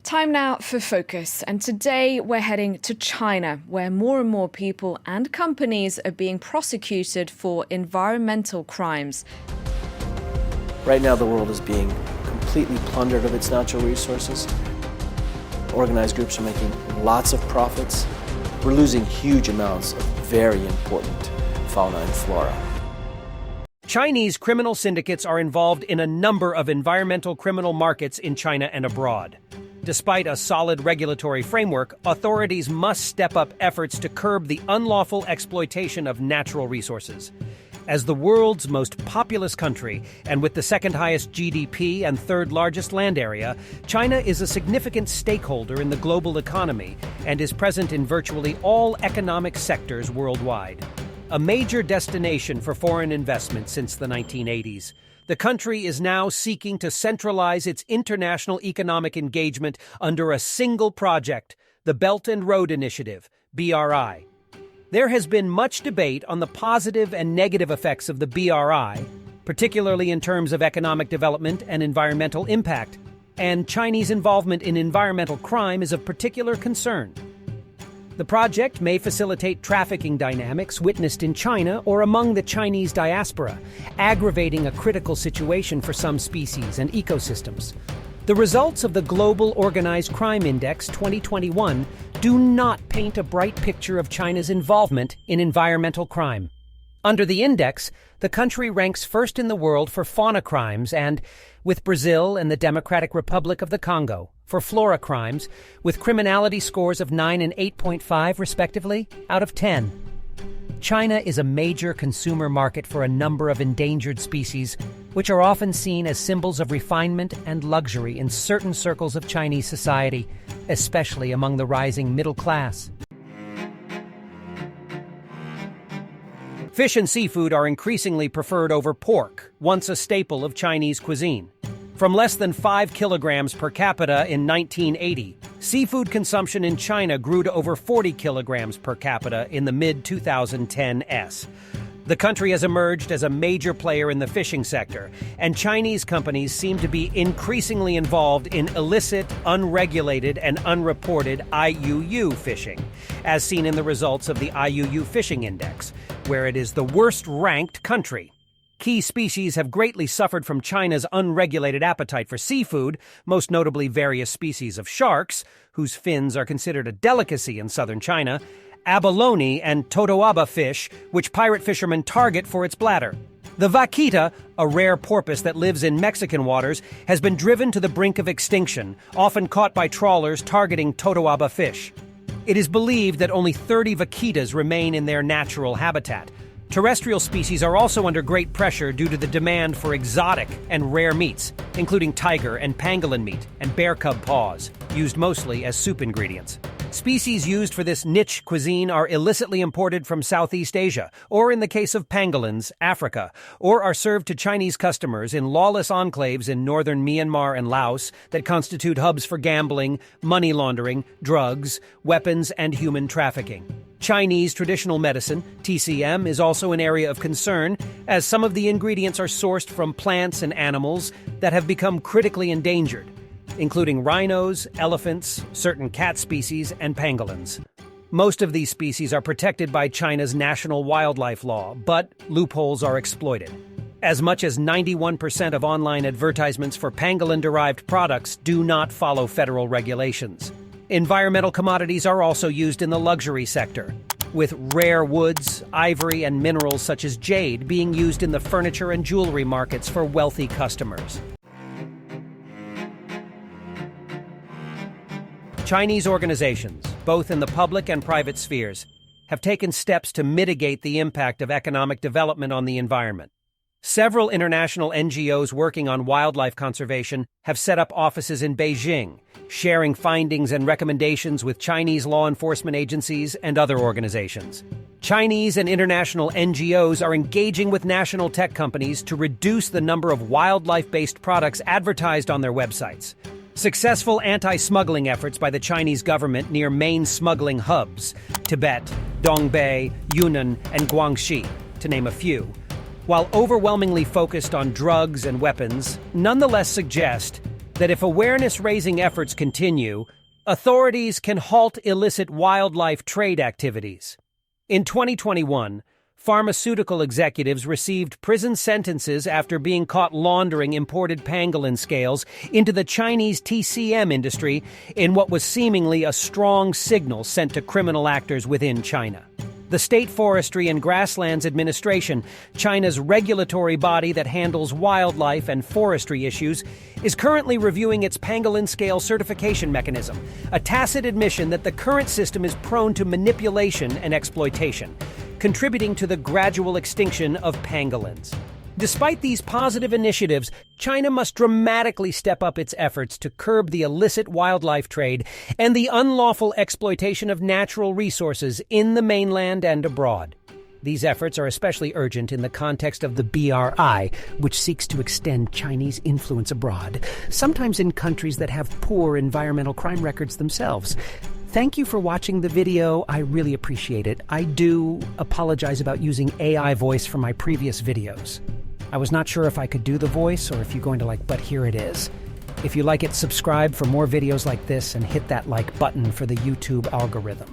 Time now for Focus, and today we're heading to China, where more and more people and companies are being prosecuted for environmental crimes. Right now the world is being completely plundered of its natural resources. Organized groups are making lots of profits. We're losing huge amounts of very important fauna and flora. Chinese criminal syndicates are involved in a number of environmental criminal markets in China and abroad. Despite a solid regulatory framework, authorities must step up efforts to curb the unlawful exploitation of natural resources. As the world's most populous country, and with the second highest GDP and third largest land area, China is a significant stakeholder in the global economy and is present in virtually all economic sectors worldwide. A major destination for foreign investment since the 1980s, the country is now seeking to centralize its international economic engagement under a single project, the Belt and Road Initiative, BRI. There has been much debate on the positive and negative effects of the BRI, particularly in terms of economic development and environmental impact, and Chinese involvement in environmental crime is of particular concern. The project may facilitate trafficking dynamics witnessed in China or among the Chinese diaspora, aggravating a critical situation for some species and ecosystems. The results of the Global Organized Crime Index 2021 do not paint a bright picture of China's involvement in environmental crime. Under the index, the country ranks first in the world for fauna crimes and, with Brazil and the Democratic Republic of the Congo, for flora crimes, with criminality scores of 9 and 8.5 respectively, out of 10. China is a major consumer market for a number of endangered species, which are often seen as symbols of refinement and luxury in certain circles of Chinese society, especially among the rising middle class. Fish and seafood are increasingly preferred over pork, once a staple of Chinese cuisine. From less than 5 kilograms per capita in 1980, seafood consumption in China grew to over 40 kilograms per capita in the mid-2010s. The country has emerged as a major player in the fishing sector, and Chinese companies seem to be increasingly involved in illicit, unregulated, and unreported IUU fishing, as seen in the results of the IUU Fishing Index, where it is the worst-ranked country. Key species have greatly suffered from China's unregulated appetite for seafood, most notably various species of sharks, whose fins are considered a delicacy in southern China, abalone and totoaba fish, which pirate fishermen target for its bladder. The vaquita, a rare porpoise that lives in Mexican waters, has been driven to the brink of extinction, often caught by trawlers targeting totoaba fish. It is believed that only 30 vaquitas remain in their natural habitat. Terrestrial species are also under great pressure due to the demand for exotic and rare meats, including tiger and pangolin meat and bear cub paws, used mostly as soup ingredients. Species used for this niche cuisine are illicitly imported from Southeast Asia, or in the case of pangolins, Africa, or are served to Chinese customers in lawless enclaves in northern Myanmar and Laos that constitute hubs for gambling, money laundering, drugs, weapons, and human trafficking. Chinese traditional medicine, TCM, is also an area of concern, as some of the ingredients are sourced from plants and animals that have become critically endangered, including rhinos, elephants, certain cat species, and pangolins. Most of these species are protected by China's national wildlife law, but loopholes are exploited. As much as 91% of online advertisements for pangolin-derived products do not follow federal regulations. Environmental commodities are also used in the luxury sector, with rare woods, ivory, and minerals such as jade being used in the furniture and jewelry markets for wealthy customers. Chinese organizations, both in the public and private spheres, have taken steps to mitigate the impact of economic development on the environment. Several international NGOs working on wildlife conservation have set up offices in Beijing, sharing findings and recommendations with Chinese law enforcement agencies and other organizations. Chinese and international NGOs are engaging with national tech companies to reduce the number of wildlife-based products advertised on their websites. Successful anti-smuggling efforts by the Chinese government near main smuggling hubs, Tibet, Dongbei, Yunnan, and Guangxi, to name a few, while overwhelmingly focused on drugs and weapons, nonetheless suggest that if awareness-raising efforts continue, authorities can halt illicit wildlife trade activities. In 2021, pharmaceutical executives received prison sentences after being caught laundering imported pangolin scales into the Chinese TCM industry in what was seemingly a strong signal sent to criminal actors within China. The State Forestry and Grasslands Administration, China's regulatory body that handles wildlife and forestry issues, is currently reviewing its pangolin scale certification mechanism, a tacit admission that the current system is prone to manipulation and exploitation, contributing to the gradual extinction of pangolins. Despite these positive initiatives, China must dramatically step up its efforts to curb the illicit wildlife trade and the unlawful exploitation of natural resources in the mainland and abroad. These efforts are especially urgent in the context of the BRI, which seeks to extend Chinese influence abroad, sometimes in countries that have poor environmental crime records themselves. Thank you for watching the video. I really appreciate it. I do apologize about using AI voice for my previous videos. I was not sure if I could do the voice or if you're going to but here it is. If you like it, subscribe for more videos like this and hit that like button for the YouTube algorithm.